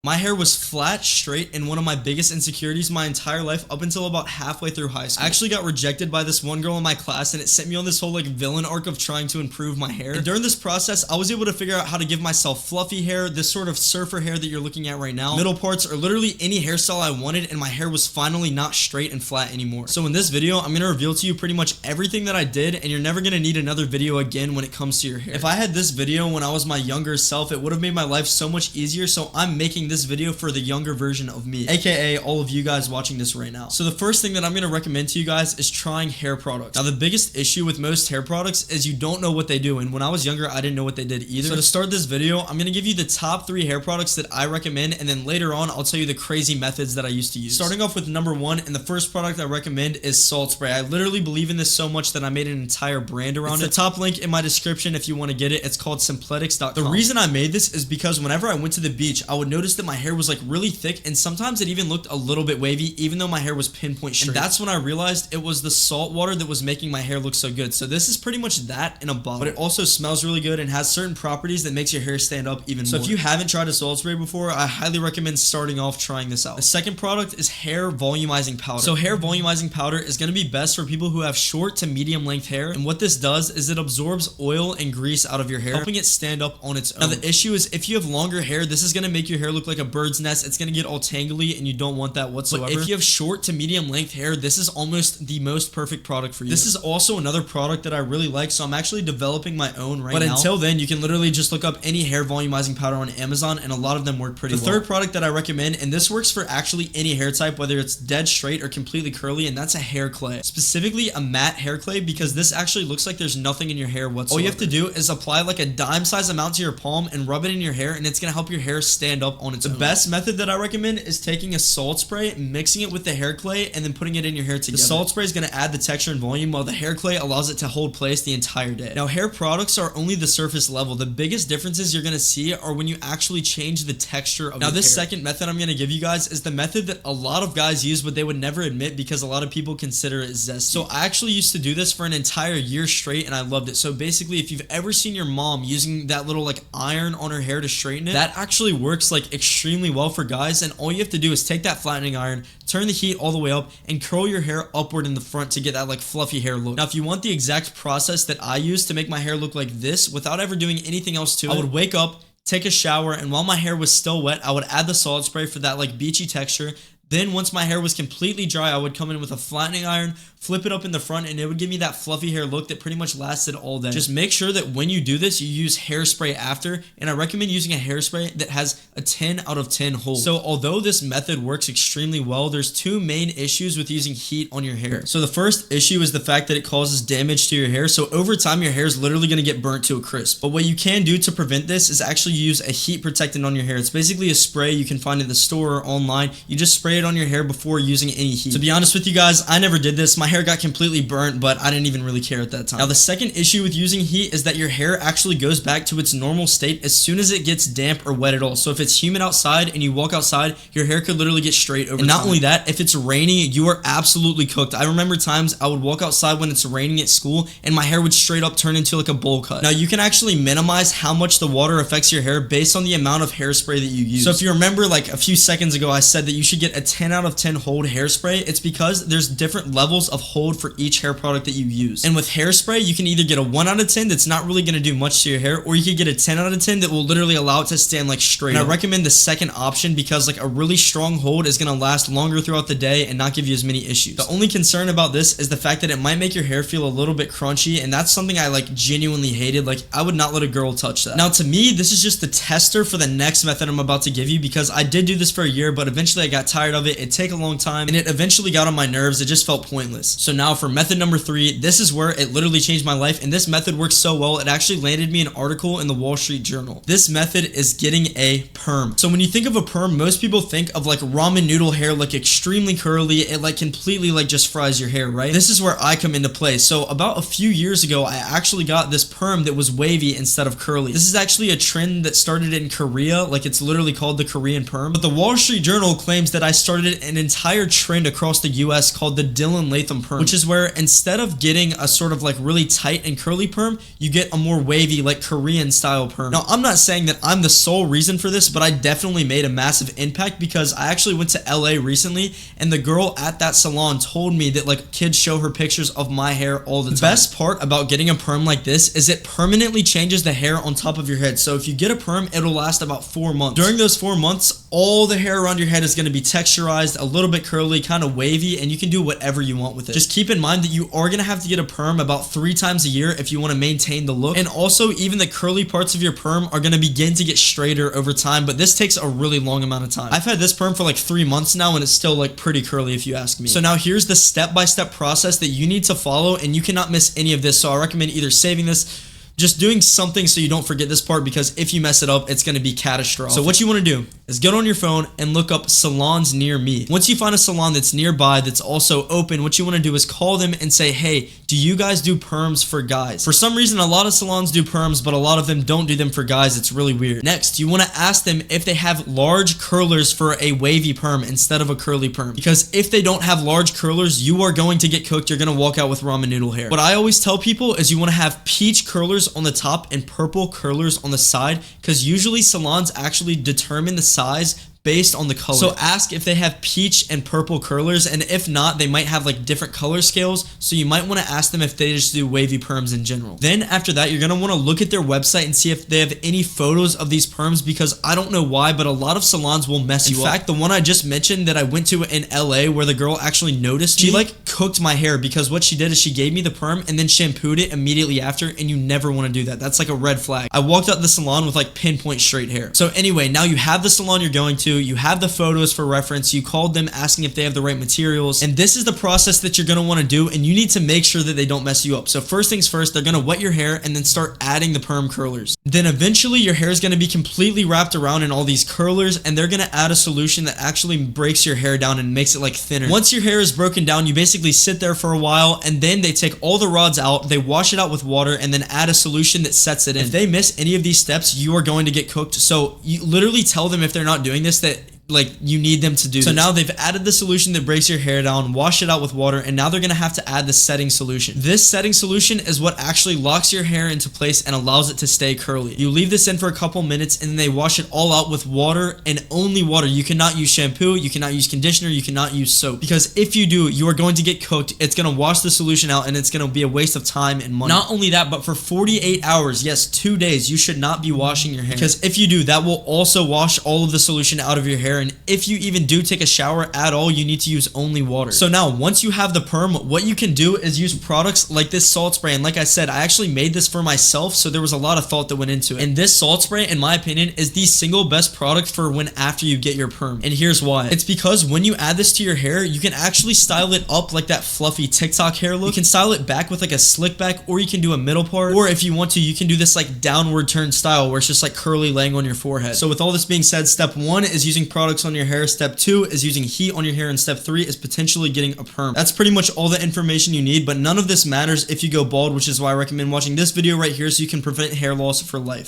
My hair was flat, straight, and one of my biggest insecurities my entire life up until about halfway through high school. I actually got rejected by this one girl in my class, and it sent me on this whole like villain arc of trying to improve my hair. And during this process, I was able to figure out how to give myself fluffy hair, this sort of surfer hair that you're looking at right now, middle parts, or literally any hairstyle I wanted, and my hair was finally not straight and flat anymore. So in this video, I'm gonna reveal to you pretty much everything that I did, and you're never gonna need another video again when it comes to your hair. If I had this video when I was my younger self, it would have made my life so much easier, so I'm making this video for the younger version of me, aka all of you guys watching this right now. So the first thing that I'm going to recommend to you guys is trying hair products. Now the biggest issue with most hair products is you don't know what they do, and when I was younger I didn't know what they did either. So to start this video, I'm going to give you the top 3 hair products that I recommend, and then later on I'll tell you the crazy methods that I used to use. Starting off with number 1, and the first product I recommend is salt spray. I literally believe in this so much that I made an entire brand around it. The top link in my description if you want to get it. It's called Simpletics.com. The reason I made this is because whenever I went to the beach, I would notice that my hair was like really thick, and sometimes it even looked a little bit wavy even though my hair was pinpoint straight. And that's when I realized it was the salt water that was making my hair look so good. So this is pretty much that in a bottle, but it also smells really good and has certain properties that makes your hair stand up even more. So if you haven't tried a salt spray before, I highly recommend starting off trying this out. The second product is hair volumizing powder. So hair volumizing powder is going to be best for people who have short to medium length hair, and what this does is it absorbs oil and grease out of your hair, helping it stand up on its own. Now the issue is if you have longer hair, this is going to make your hair look like a bird's nest. It's going to get all tangly, and you don't want that whatsoever. But if you have short to medium length hair, this is almost the most perfect product for you. This is also another product that I really like, so I'm actually developing my own right now. But until then, you can literally just look up any hair volumizing powder on Amazon, and a lot of them work pretty well. The third product that I recommend, and this works for actually any hair type, whether it's dead straight or completely curly, and that's a hair clay. Specifically a matte hair clay, because this actually looks like there's nothing in your hair whatsoever. All you have to do is apply like a dime size amount to your palm and rub it in your hair, and it's gonna help your hair stand up on its own. The best method that I recommend is taking a salt spray, mixing it with the hair clay, and then putting it in your hair together. The salt spray is going to add the texture and volume, while the hair clay allows it to hold place the entire day. Now hair products are only the surface level. The biggest differences you're going to see are when you actually change the texture of your hair. Now this second method I'm going to give you guys is the method that a lot of guys use, but they would never admit because a lot of people consider it zesty. So I actually used to do this for an entire year straight, and I loved it. So basically, if you've ever seen your mom using that little like iron on her hair to straighten it, that actually works like extremely well for guys, and all you have to do is take that flattening iron, turn the heat all the way up, and curl your hair upward in the front to get that like fluffy hair look. Now if you want the exact process that I use to make my hair look like this without ever doing anything else to it, I would wake up, take a shower, and while my hair was still wet, I would add the salt spray for that like beachy texture. Then once my hair was completely dry, I would come in with a flattening iron, flip it up in the front, and it would give me that fluffy hair look that pretty much lasted all day. Just make sure that when you do this, you use hairspray after, and I recommend using a hairspray that has a 10 out of 10 hold. So although this method works extremely well, there's 2 main issues with using heat on your hair. So the first issue is the fact that it causes damage to your hair. So over time, your hair is literally going to get burnt to a crisp. But what you can do to prevent this is actually use a heat protectant on your hair. It's basically a spray you can find in the store or online. You just spray it on your hair before using any heat. To be honest with you guys, I never did this. My hair got completely burnt, but I didn't even really care at that time. Now the second issue with using heat is that your hair actually goes back to its normal state as soon as it gets damp or wet at all. So if it's humid outside and you walk outside, your hair could literally get straight over time. And not only that, if it's rainy, you are absolutely cooked. I remember times I would walk outside when it's raining at school and my hair would straight up turn into like a bowl cut. Now you can actually minimize how much the water affects your hair based on the amount of hairspray that you use. So if you remember like a few seconds ago, I said that you should get a 10 out of 10 hold hairspray. It's because there's different levels of hold for each hair product that you use. And with hairspray, you can either get a 1 out of 10 that's not really going to do much to your hair, or you could get a 10 out of 10 that will literally allow it to stand like straight. And I recommend the second option because like a really strong hold is going to last longer throughout the day and not give you as many issues. The only concern about this is the fact that it might make your hair feel a little bit crunchy, and that's something I like genuinely hated. Like I would not let a girl touch that. Now to me, this is just the tester for the next method I'm about to give you, because I did do this for a year, but eventually I got tired of it. It'd take a long time, and it eventually got on my nerves. It just felt pointless. So now for method number 3, this is where it literally changed my life, and this method works so well, it actually landed me an article in the Wall Street Journal. This method is getting a perm. So when you think of a perm, most people think of like ramen noodle hair, like extremely curly. It like completely like just fries your hair, right? This is where I come into play. So about a few years ago, I actually got this perm that was wavy instead of curly. This is actually a trend that started in Korea. Like it's literally called the Korean perm. But the Wall Street Journal claims that I started started an entire trend across the US called the Dillon.latham perm, which is where instead of getting a sort of like really tight and curly perm, you get a more wavy, like Korean style perm. Now, I'm not saying that I'm the sole reason for this, but I definitely made a massive impact because I actually went to LA recently, and the girl at that salon told me that like kids show her pictures of my hair all the time. The best part about getting a perm like this is it permanently changes the hair on top of your head. So if you get a perm, it'll last about 4 months. During those 4 months, all the hair around your head is going to be texturized, a little bit curly, kind of wavy, and you can do whatever you want with it. Just keep in mind that you are going to have to get a perm about 3 times a year if you want to maintain the look. And also, even the curly parts of your perm are going to begin to get straighter over time, but this takes a really long amount of time. I've had this perm for like 3 months now, and it's still like pretty curly if you ask me. So now here's the step-by-step process that you need to follow, and you cannot miss any of this. So I recommend either saving this, just doing something so you don't forget this part, because if you mess it up, it's going to be catastrophic. So what you want to do is get on your phone and look up salons near me. Once you find a salon that's nearby that's also open, what you want to do is call them and say, hey, do you guys do perms for guys? For some reason, a lot of salons do perms, but a lot of them don't do them for guys. It's really weird. Next, you want to ask them if they have large curlers for a wavy perm instead of a curly perm, because if they don't have large curlers, you are going to get cooked. You're going to walk out with ramen noodle hair. What I always tell people is you want to have peach curlers on the top and purple curlers on the side, because usually salons actually determine the size based on the color. So ask if they have peach and purple curlers, and if not, they might have like different color scales, so you might want to ask them if they just do wavy perms in general. Then after that, you're going to want to look at their website and see if they have any photos of these perms, because I don't know why, but a lot of salons will mess you up. In fact, the one I just mentioned that I went to in LA where the girl actually noticed, she like cooked my hair, because what she did is she gave me the perm and then shampooed it immediately after, and you never want to do that. That's like a red flag. I walked out the salon with like pinpoint straight hair. So anyway, now you have the salon you're going to, you have the photos for reference, you called them asking if they have the right materials, and this is the process that you're going to want to do, and you need to make sure that they don't mess you up. So first things first, they're going to wet your hair and then start adding the perm curlers. Then eventually your hair is going to be completely wrapped around in all these curlers, and they're going to add a solution that actually breaks your hair down and makes it like thinner. Once your hair is broken down, you basically sit there for a while, and then they take all the rods out, they wash it out with water, and then add a solution that sets it in. If they miss any of these steps, you are going to get cooked. So you literally tell them if they're not doing this that like you need them to do. So now they've added the solution that breaks your hair down, wash it out with water, and now they're going to have to add the setting solution. This setting solution is what actually locks your hair into place and allows it to stay curly. You leave this in for a couple minutes, and then they wash it all out with water and only water. You cannot use shampoo, you cannot use conditioner, you cannot use soap, because if you do, you are going to get cooked. It's going to wash the solution out, and it's going to be a waste of time and money. Not only that, but for 48 hours, yes, 2 days, you should not be washing your hair, because if you do, that will also wash all of the solution out of your hair. And if you even do take a shower at all, you need to use only water. So now, once you have the perm, what you can do is use products like this salt spray. And like I said, I actually made this for myself, so there was a lot of thought that went into it. And this salt spray, in my opinion, is the single best product for when after you get your perm. And here's why. It's because when you add this to your hair, you can actually style it up like that fluffy TikTok hair look. You can style it back with like a slick back, or you can do a middle part, or if you want to, you can do this like downward turn style where it's just like curly laying on your forehead. So with all this being said, step 1 is using products on your hair, step 2 is using heat on your hair, and step 3 is potentially getting a perm. That's pretty much all the information you need, but none of this matters if you go bald, which is why I recommend watching this video right here so you can prevent hair loss for life.